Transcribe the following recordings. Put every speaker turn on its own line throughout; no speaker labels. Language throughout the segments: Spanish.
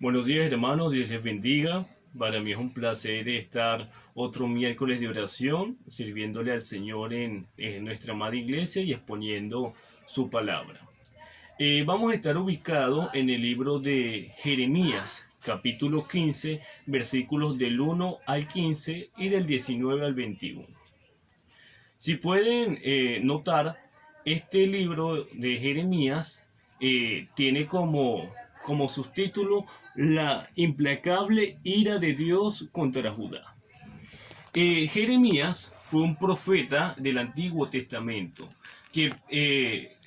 Buenos días, hermanos, Dios les bendiga. Para mí es un placer estar otro miércoles de oración, sirviéndole al Señor en nuestra amada iglesia y exponiendo su palabra. Vamos a estar ubicados en el libro de Jeremías, capítulo 15, versículos del 1 al 15 y del 19 al 21. Si pueden notar, este libro de Jeremías tiene como subtítulo la implacable ira de Dios contra Judá. Jeremías fue un profeta del Antiguo Testamento que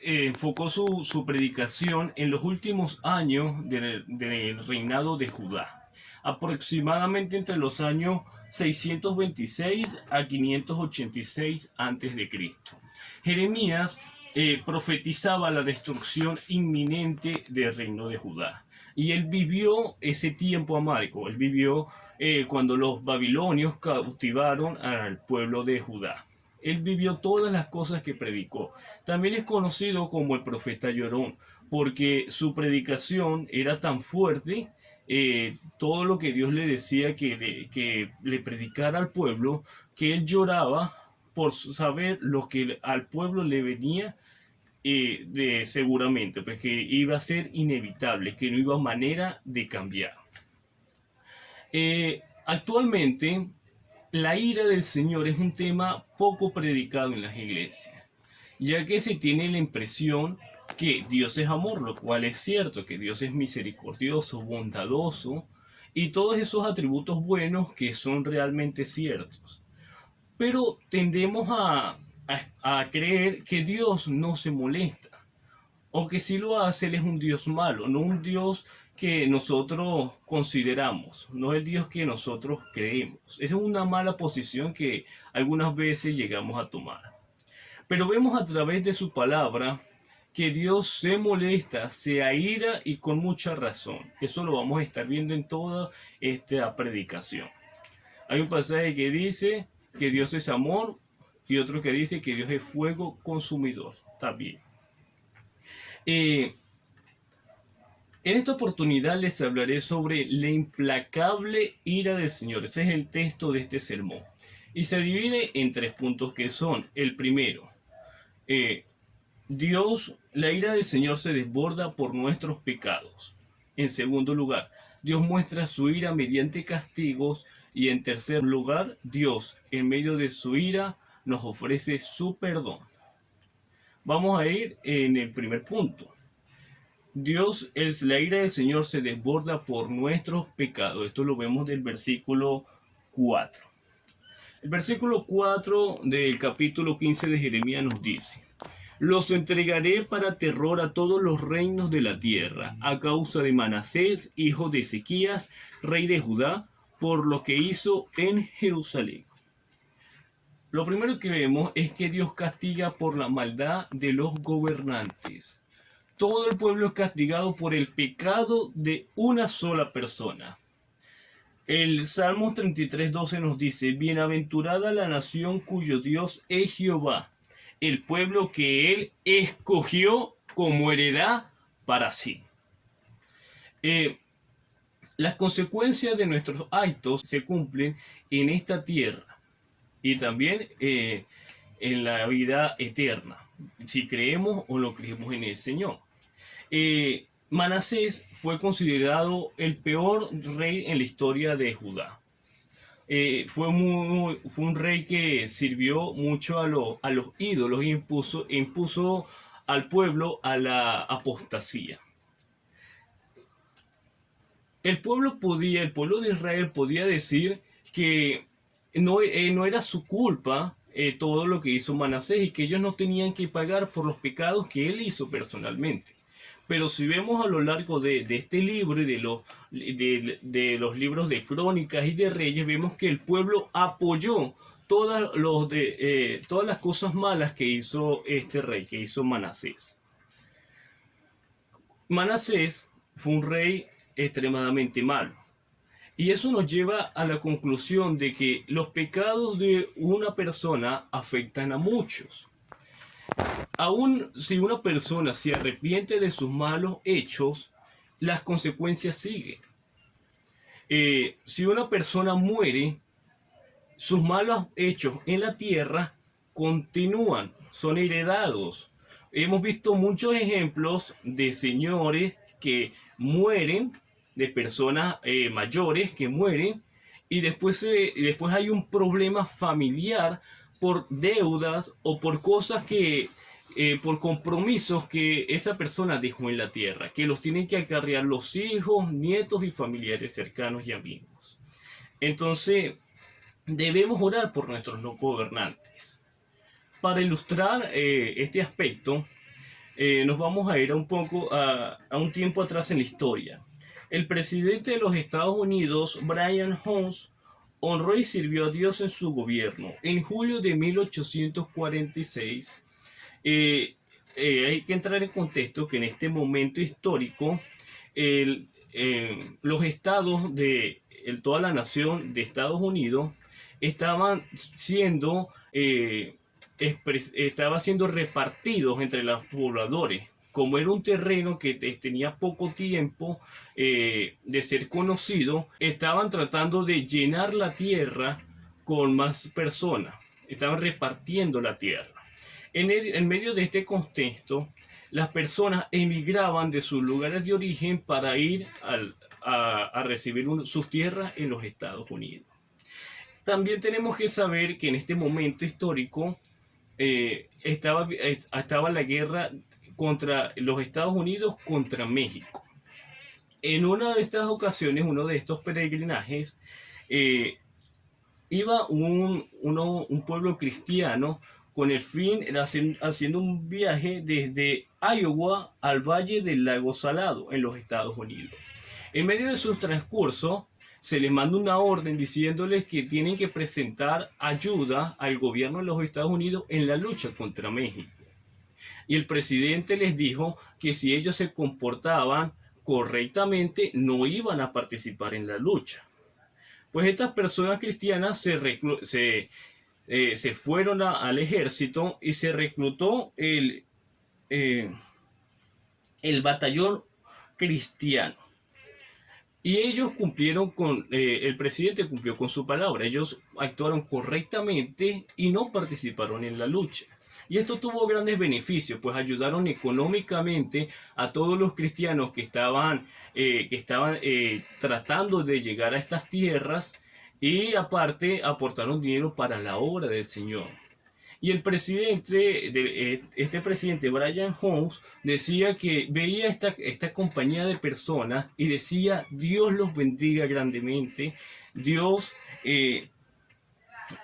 enfocó su predicación en los últimos años del reinado de Judá, aproximadamente entre los años 626 a 586 a.C. Jeremías profetizaba la destrucción inminente del reino de Judá. Y él vivió ese tiempo amargo, él vivió cuando los babilonios cautivaron al pueblo de Judá. Él vivió todas las cosas que predicó. También es conocido como el profeta llorón, porque su predicación era tan fuerte, todo lo que Dios le decía que le predicara al pueblo, que él lloraba por saber lo que al pueblo le venía seguramente, pues que iba a ser inevitable, que no iba a manera de cambiar. Actualmente, la ira del Señor es un tema poco predicado en las iglesias, ya que se tiene la impresión que Dios es amor, lo cual es cierto, que Dios es misericordioso, bondadoso y todos esos atributos buenos que son realmente ciertos. Pero tendemos a creer que Dios no se molesta, o que si lo hace, Él es un Dios malo, no un Dios que nosotros consideramos, no el Dios que nosotros creemos. Esa es una mala posición que algunas veces llegamos a tomar. Pero vemos a través de su palabra que Dios se molesta, se aira y con mucha razón. Eso lo vamos a estar viendo en toda esta predicación. Hay un pasaje que dice que Dios es amor y otro que dice que Dios es fuego consumidor. Está bien. En esta oportunidad les hablaré sobre la implacable ira del Señor. Ese es el texto de este sermón. Y se divide en tres puntos que son: el primero, la ira del Señor se desborda por nuestros pecados. En segundo lugar, Dios muestra su ira mediante castigos. Y en tercer lugar, Dios, en medio de su ira, nos ofrece su perdón. Vamos a ir en el primer punto. La ira del Señor se desborda por nuestros pecados. Esto lo vemos del versículo 4. El versículo 4 del capítulo 15 de Jeremías nos dice: los entregaré para terror a todos los reinos de la tierra, a causa de Manasés, hijo de Ezequías, rey de Judá, por lo que hizo en Jerusalén. Lo primero que vemos es que Dios castiga por la maldad de los gobernantes. Todo el pueblo es castigado por el pecado de una sola persona. El Salmo 33:12 nos dice: bienaventurada la nación cuyo Dios es Jehová, el pueblo que él escogió como heredad para sí. Las consecuencias de nuestros actos se cumplen en esta tierra y también en la vida eterna, si creemos o no creemos en el Señor. Manasés fue considerado el peor rey en la historia de Judá. Fue un rey que sirvió mucho a los ídolos e impuso al pueblo a la apostasía. El pueblo de Israel podía decir que no era su culpa todo lo que hizo Manasés y que ellos no tenían que pagar por los pecados que él hizo personalmente. Pero si vemos a lo largo de este libro y de los libros de Crónicas y de Reyes, vemos que el pueblo apoyó todas las cosas malas que hizo este rey, que hizo Manasés. Manasés fue un rey extremadamente malo. Y eso nos lleva a la conclusión de que los pecados de una persona afectan a muchos. Aún si una persona se arrepiente de sus malos hechos, las consecuencias siguen. Si una persona muere, sus malos hechos en la tierra continúan, son heredados. Hemos visto muchos ejemplos de señores que mueren, de personas mayores que mueren, y después hay un problema familiar por deudas o por cosas por compromisos que esa persona dejó en la tierra, que los tienen que acarrear los hijos, nietos y familiares cercanos y amigos. Entonces, debemos orar por nuestros no gobernantes. Para ilustrar este aspecto, nos vamos a ir a un tiempo atrás en la historia. El presidente de los Estados Unidos, Brian Holmes, honró y sirvió a Dios en su gobierno. En julio de 1846, hay que entrar en contexto que en este momento histórico, los estados de toda la nación de Estados Unidos estaban siendo repartidos entre los pobladores. Como era un terreno que tenía poco tiempo de ser conocido, estaban tratando de llenar la tierra con más personas. Estaban repartiendo la tierra. En medio de este contexto, las personas emigraban de sus lugares de origen para ir a recibir sus tierras en los Estados Unidos. También tenemos que saber que en este momento histórico estaba la guerra contra los Estados Unidos contra México. En una de estas ocasiones, uno de estos peregrinajes, iba un pueblo cristiano con el fin de haciendo un viaje desde Iowa al Valle del Lago Salado en los Estados Unidos. En medio de su transcurso, se les manda una orden diciéndoles que tienen que presentar ayuda al gobierno de los Estados Unidos en la lucha contra México. Y el presidente les dijo que si ellos se comportaban correctamente, no iban a participar en la lucha. Pues estas personas cristianas se fueron al ejército y se reclutó el batallón cristiano. Y ellos el presidente cumplió con su palabra. Ellos actuaron correctamente y no participaron en la lucha. Y esto tuvo grandes beneficios, pues ayudaron económicamente a todos los cristianos que estaban tratando de llegar a estas tierras, y aparte aportaron dinero para la obra del Señor. Y este presidente Brian Holmes decía que veía esta compañía de personas y decía: Dios los bendiga grandemente, Dios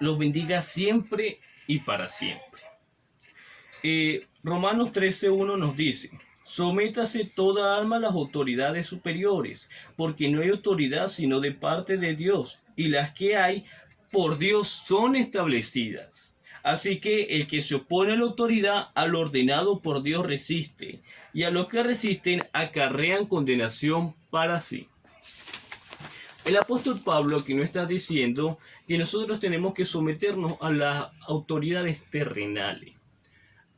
los bendiga siempre y para siempre. Romanos 13:1 nos dice: sométase toda alma a las autoridades superiores, porque no hay autoridad sino de parte de Dios, y las que hay por Dios son establecidas. Así que el que se opone a la autoridad, al ordenado por Dios resiste, y a los que resisten acarrean condenación para sí. El apóstol Pablo aquí nos está diciendo que nosotros tenemos que someternos a las autoridades terrenales.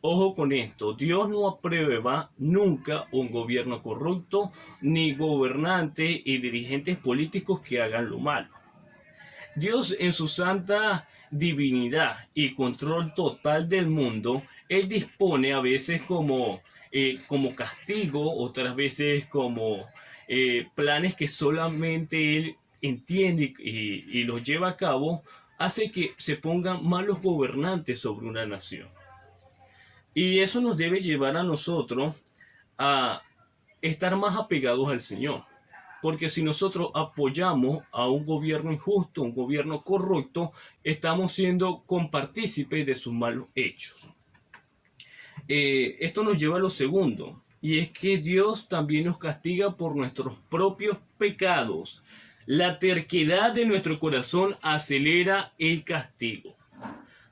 Ojo con esto: Dios no aprueba nunca un gobierno corrupto, ni gobernantes y dirigentes políticos que hagan lo malo. Dios, en su santa divinidad y control total del mundo, Él dispone a veces como castigo, otras veces como planes que solamente Él entiende y los lleva a cabo, hace que se pongan malos gobernantes sobre una nación. Y eso nos debe llevar a nosotros a estar más apegados al Señor. Porque si nosotros apoyamos a un gobierno injusto, un gobierno corrupto, estamos siendo compartícipes de sus malos hechos. Esto nos lleva a lo segundo, y es que Dios también nos castiga por nuestros propios pecados. La terquedad de nuestro corazón acelera el castigo.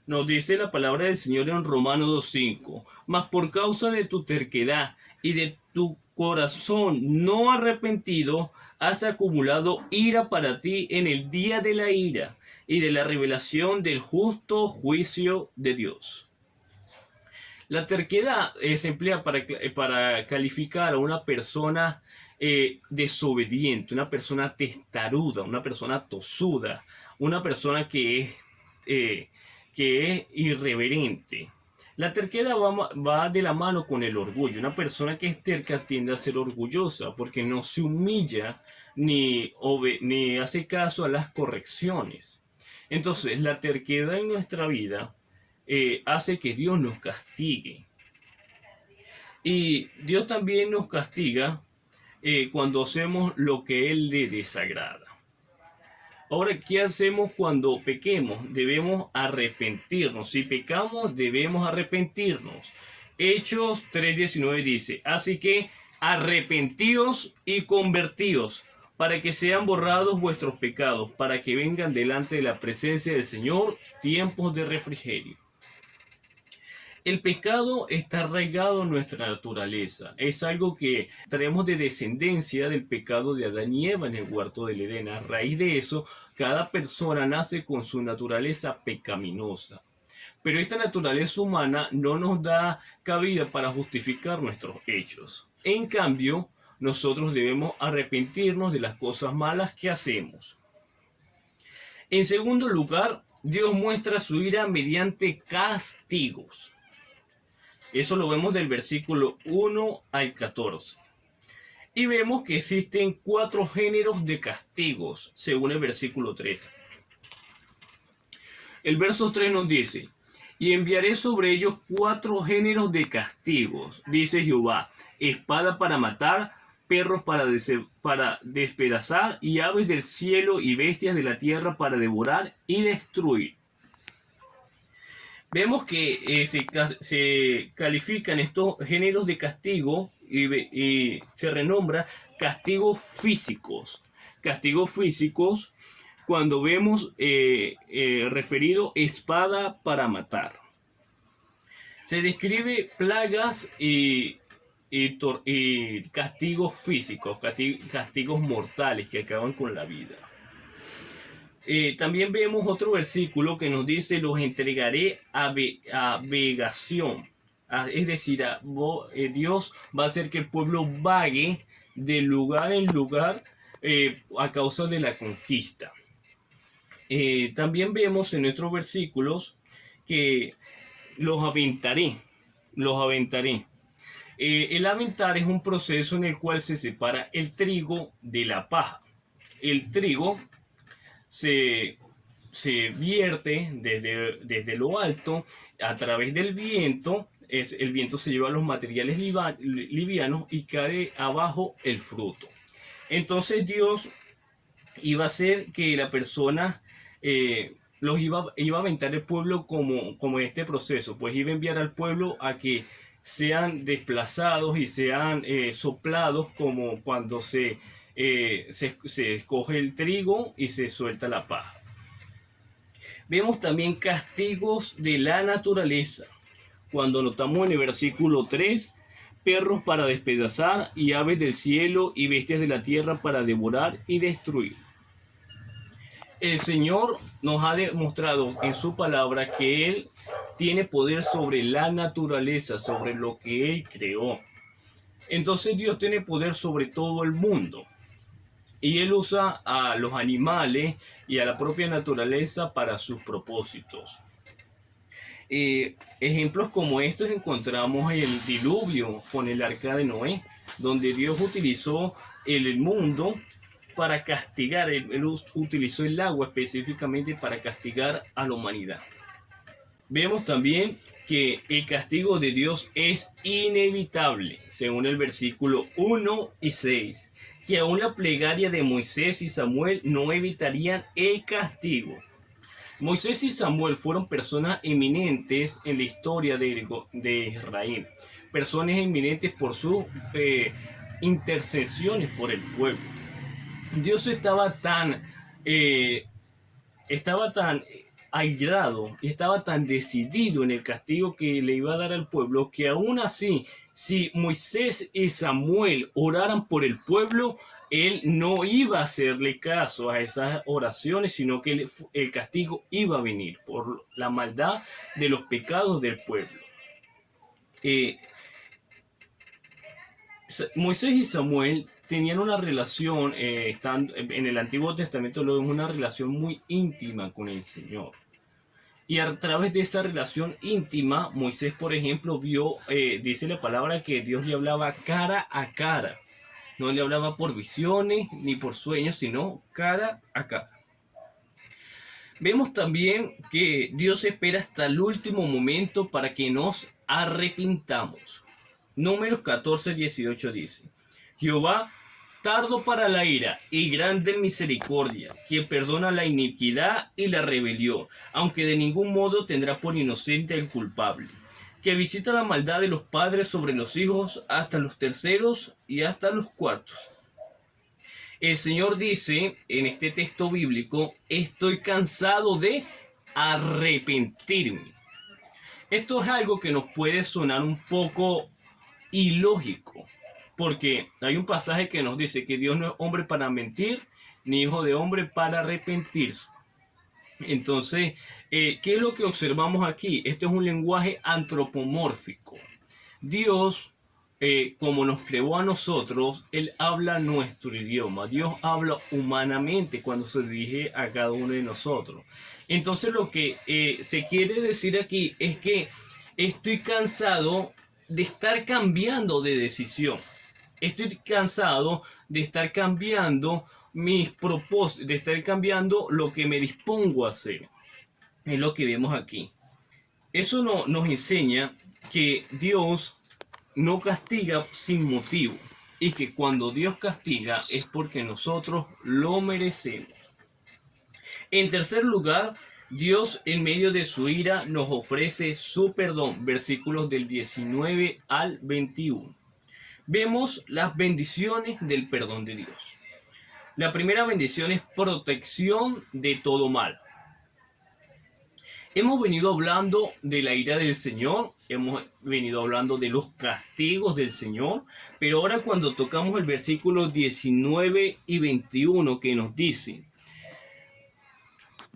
Nos dice la palabra del Señor en Romanos 2:5: mas por causa de tu terquedad y de tu corazón no arrepentido, has acumulado ira para ti en el día de la ira y de la revelación del justo juicio de Dios. La terquedad se emplea para calificar a una persona desobediente, una persona testaruda, una persona tosuda, una persona que es irreverente. La terquedad va de la mano con el orgullo. Una persona que es terca tiende a ser orgullosa porque no se humilla ni hace caso a las correcciones. Entonces, la terquedad en nuestra vida hace que Dios nos castigue. Y Dios también nos castiga cuando hacemos lo que Él le desagrada. Ahora, ¿qué hacemos cuando pequemos? Debemos arrepentirnos. Si pecamos, debemos arrepentirnos. Hechos 3:19 dice, así que arrepentíos y convertíos, para que sean borrados vuestros pecados, para que vengan delante de la presencia del Señor tiempos de refrigerio. El pecado está arraigado en nuestra naturaleza. Es algo que traemos de descendencia del pecado de Adán y Eva en el huerto del Edén. A raíz de eso, cada persona nace con su naturaleza pecaminosa. Pero esta naturaleza humana no nos da cabida para justificar nuestros hechos. En cambio, nosotros debemos arrepentirnos de las cosas malas que hacemos. En segundo lugar, Dios muestra su ira mediante castigos. Eso lo vemos del versículo 1 al 14. Y vemos que existen 4 géneros de castigos, según el versículo 13. El verso 3 nos dice, y enviaré sobre ellos 4 géneros de castigos, dice Jehová, espada para matar, perros para despedazar, y aves del cielo y bestias de la tierra para devorar y destruir. Vemos que se califican estos géneros de castigo y se renombra castigos físicos. Castigos físicos cuando vemos referido espada para matar. Se describe plagas y castigos físicos, castigos mortales que acaban con la vida. También vemos otro versículo que nos dice, los entregaré a vegación. Es decir, Dios va a hacer que el pueblo vague de lugar en lugar a causa de la conquista. También vemos en nuestros versículos que los aventaré. El aventar es un proceso en el cual se separa el trigo de la paja. El trigo se vierte desde lo alto a través del viento. El viento se lleva los materiales livianos y cae abajo el fruto. Entonces Dios iba a hacer que la persona iba a aventar el pueblo como este proceso, pues iba a enviar al pueblo a que sean desplazados y sean soplados como cuando se escoge el trigo y se suelta la paja. Vemos también castigos de la naturaleza. Cuando notamos en el versículo 3, perros para despedazar y aves del cielo y bestias de la tierra para devorar y destruir. El Señor nos ha demostrado en su palabra que Él tiene poder sobre la naturaleza, sobre lo que Él creó. Entonces Dios tiene poder sobre todo el mundo. Y Él usa a los animales y a la propia naturaleza para sus propósitos. Ejemplos como estos encontramos en el diluvio con el arca de Noé, donde Dios utilizó el mundo para castigar, Él utilizó el agua específicamente para castigar a la humanidad. Vemos también que el castigo de Dios es inevitable, según el versículo 1 y 6, que aún la plegaria de Moisés y Samuel no evitarían el castigo. Moisés y Samuel fueron personas eminentes en la historia de Israel, personas eminentes por sus intercesiones por el pueblo. Dios estaba tan airado y estaba tan decidido en el castigo que le iba a dar al pueblo, que aún así, si Moisés y Samuel oraran por el pueblo, él no iba a hacerle caso a esas oraciones, sino que el castigo iba a venir por la maldad de los pecados del pueblo. Moisés y Samuel tenían una relación, en el Antiguo Testamento lo vemos, una relación muy íntima con el Señor. Y a través de esa relación íntima, Moisés, por ejemplo, vio, dice la palabra, que Dios le hablaba cara a cara. No le hablaba por visiones ni por sueños, sino cara a cara. Vemos también que Dios espera hasta el último momento para que nos arrepintamos. Números 14:18 dice: Jehová, tardo para la ira y grande en misericordia, que perdona la iniquidad y la rebelión, aunque de ningún modo tendrá por inocente al culpable, que visita la maldad de los padres sobre los hijos hasta los terceros y hasta los cuartos. El Señor dice en este texto bíblico: estoy cansado de arrepentirme. Esto es algo que nos puede sonar un poco ilógico, porque hay un pasaje que nos dice que Dios no es hombre para mentir, ni hijo de hombre para arrepentirse. Entonces, ¿qué es lo que observamos aquí? Esto es un lenguaje antropomórfico. Dios, como nos creó a nosotros, Él habla nuestro idioma. Dios habla humanamente cuando se dirige a cada uno de nosotros. Entonces, lo que se quiere decir aquí es que estoy cansado de estar cambiando de decisión. Estoy cansado de estar cambiando mis propósitos, de estar cambiando lo que me dispongo a hacer. Es lo que vemos aquí. Eso nos enseña que Dios no castiga sin motivo, y que cuando Dios castiga es porque nosotros lo merecemos. En tercer lugar, Dios en medio de su ira nos ofrece su perdón, versículos del 19 al 21. Vemos las bendiciones del perdón de Dios. La primera bendición es protección de todo mal. Hemos venido hablando de la ira del Señor, hemos venido hablando de los castigos del Señor, pero ahora cuando tocamos el versículo 19 y 21 que nos dice: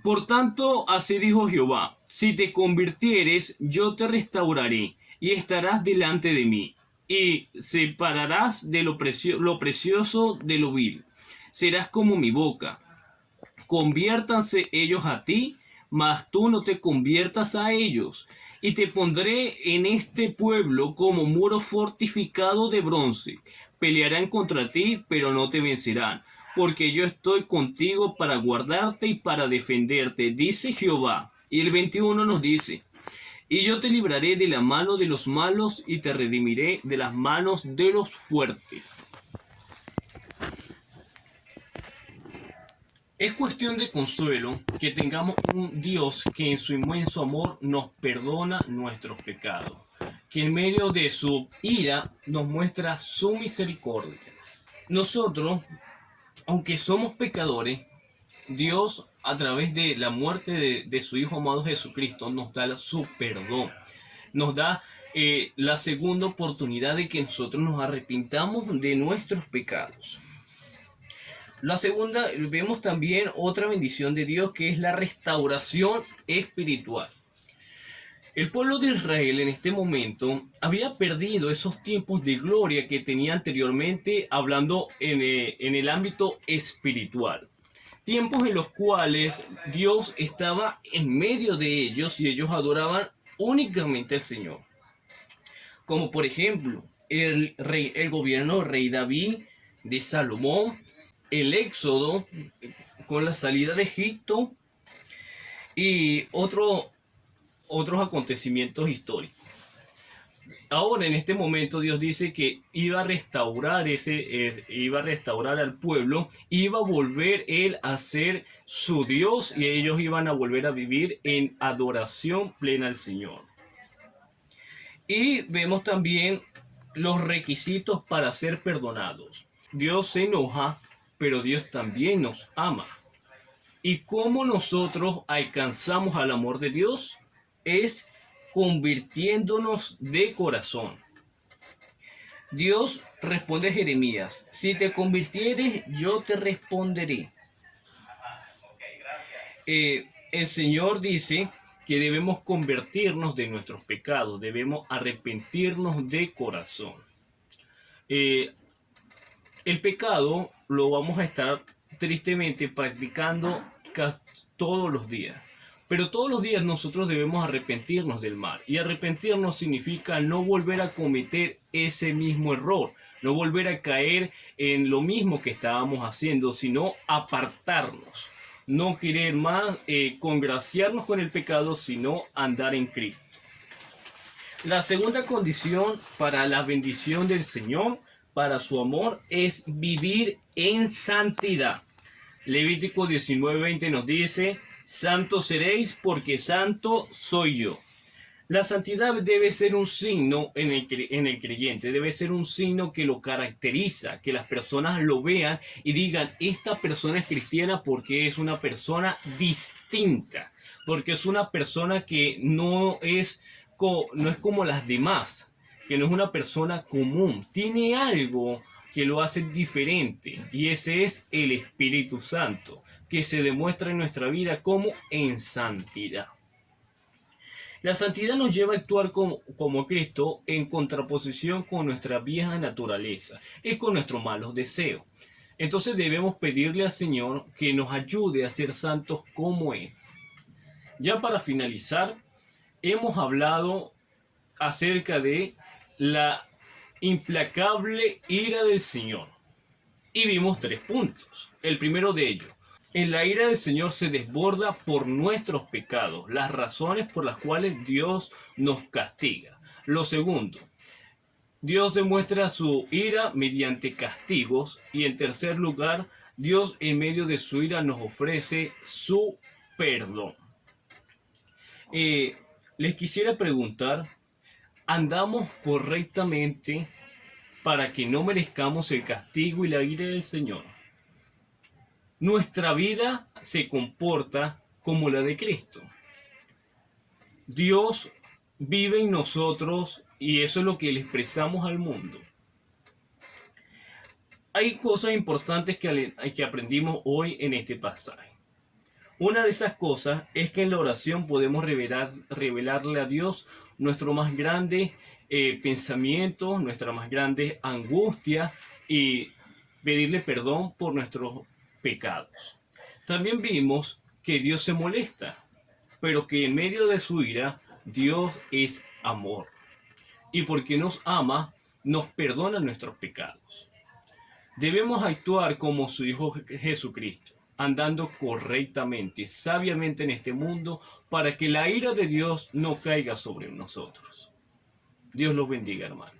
Por tanto, así dijo Jehová, si te convirtieres, yo te restauraré, y estarás delante de mí, y separarás de lo precioso de lo vil. Serás como mi boca. Conviértanse ellos a ti, mas tú no te conviertas a ellos. Y te pondré en este pueblo como muro fortificado de bronce. Pelearán contra ti, pero no te vencerán, porque yo estoy contigo para guardarte y para defenderte, dice Jehová. Y el 21 nos dice: y yo te libraré de la mano de los malos y te redimiré de las manos de los fuertes. Es cuestión de consuelo que tengamos un Dios que en su inmenso amor nos perdona nuestros pecados, que en medio de su ira nos muestra su misericordia. Nosotros, aunque somos pecadores, Dios, a través de la muerte de su Hijo amado Jesucristo, nos da su perdón. Nos da la segunda oportunidad de que nosotros nos arrepintamos de nuestros pecados. La segunda, vemos también otra bendición de Dios, que es la restauración espiritual. El pueblo de Israel en este momento había perdido esos tiempos de gloria que tenía anteriormente, hablando en el ámbito espiritual. Tiempos en los cuales Dios estaba en medio de ellos y ellos adoraban únicamente al Señor. Como por ejemplo, el gobierno del rey David, de Salomón, el éxodo con la salida de Egipto y otros acontecimientos históricos. Ahora en este momento Dios dice que iba a restaurar al pueblo, iba a volver él a ser su Dios y ellos iban a volver a vivir en adoración plena al Señor. Y vemos también los requisitos para ser perdonados. Dios se enoja, pero Dios también nos ama. ¿Y cómo nosotros alcanzamos al amor de Dios? Es convirtiéndonos de corazón. Dios responde a Jeremías: si te convirtieres, yo te responderé. El Señor dice que debemos convertirnos de nuestros pecados, debemos arrepentirnos de corazón. El pecado lo vamos a estar tristemente practicando todos los días. Pero todos los días nosotros debemos arrepentirnos del mal. Y arrepentirnos significa no volver a cometer ese mismo error, no volver a caer en lo mismo que estábamos haciendo, sino apartarnos. No querer más congraciarnos con el pecado, sino andar en Cristo. La segunda condición para la bendición del Señor, para su amor, es vivir en santidad. Levítico 19:20 nos dice: santos seréis porque santo soy yo. La santidad debe ser un signo en el creyente, debe ser un signo que lo caracteriza, que las personas lo vean y digan: esta persona es cristiana porque es una persona distinta, porque es una persona que no es como las demás, que no es una persona común, tiene algo que lo hace diferente, y ese es el Espíritu Santo, que se demuestra en nuestra vida como en santidad. La santidad nos lleva a actuar como Cristo, en contraposición con nuestra vieja naturaleza y con nuestros malos deseos. Entonces debemos pedirle al Señor que nos ayude a ser santos como Él. Ya para finalizar, hemos hablado acerca de la implacable ira del Señor y vimos 3 puntos. El primero de ellos: en la ira del Señor se desborda por nuestros pecados, las razones por las cuales Dios nos castiga. Lo segundo: Dios demuestra su ira mediante castigos. Y en tercer lugar, Dios en medio de su ira nos ofrece su perdón. Les quisiera preguntar: ¿andamos correctamente para que no merezcamos el castigo y la ira del Señor? Nuestra vida se comporta como la de Cristo. Dios vive en nosotros y eso es lo que le expresamos al mundo. Hay cosas importantes que aprendimos hoy en este pasaje. Una de esas cosas es que en la oración podemos revelarle a Dios nuestro más grande pensamiento, nuestra más grande angustia, y pedirle perdón por nuestros pecados. También vimos que Dios se molesta, pero que en medio de su ira Dios es amor. Y porque nos ama, nos perdona nuestros pecados. Debemos actuar como su Hijo Jesucristo, andando correctamente, sabiamente en este mundo, para que la ira de Dios no caiga sobre nosotros. Dios los bendiga, hermanos.